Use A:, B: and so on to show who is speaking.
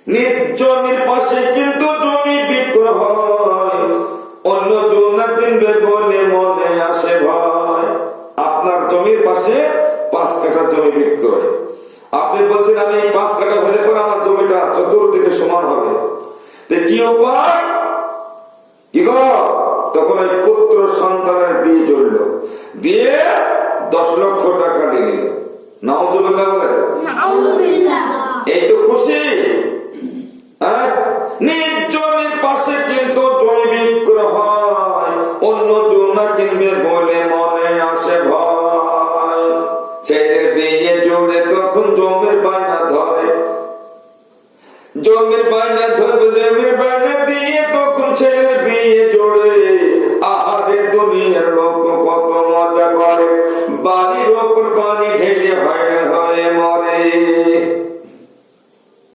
A: নিজ জমির পাশে কিন্তু জমি বিক্রয় হয়, অন্য জমি কিনবে বলে মনে আসে ভয়। আপনার জমির পাশে 5 কাঠা জমি বিক্রয়, আপনি বলছেন আমি 5 কাঠা হলে পরে আমার জমিটা চতুর্দিকে সমান হবে, কি উপায়? কি গো, তখন ওই পুত্র সন্তানের বিয়ে চলল, দিয়ে 10 লক্ষ টাকা দিয়ে নিল। নাউজুবিল্লাহ বলেন, এই তো খুশি। নিজ জমির পাশে কিন্তু জমি বিক্রয় হয়, অন্য জমি কিনবে বলে মনে আসে ভয়। ছেলের বিয়ে জুড়ে তখন জমির বায়না ধরে, জমির বায়না ধরবে, জমির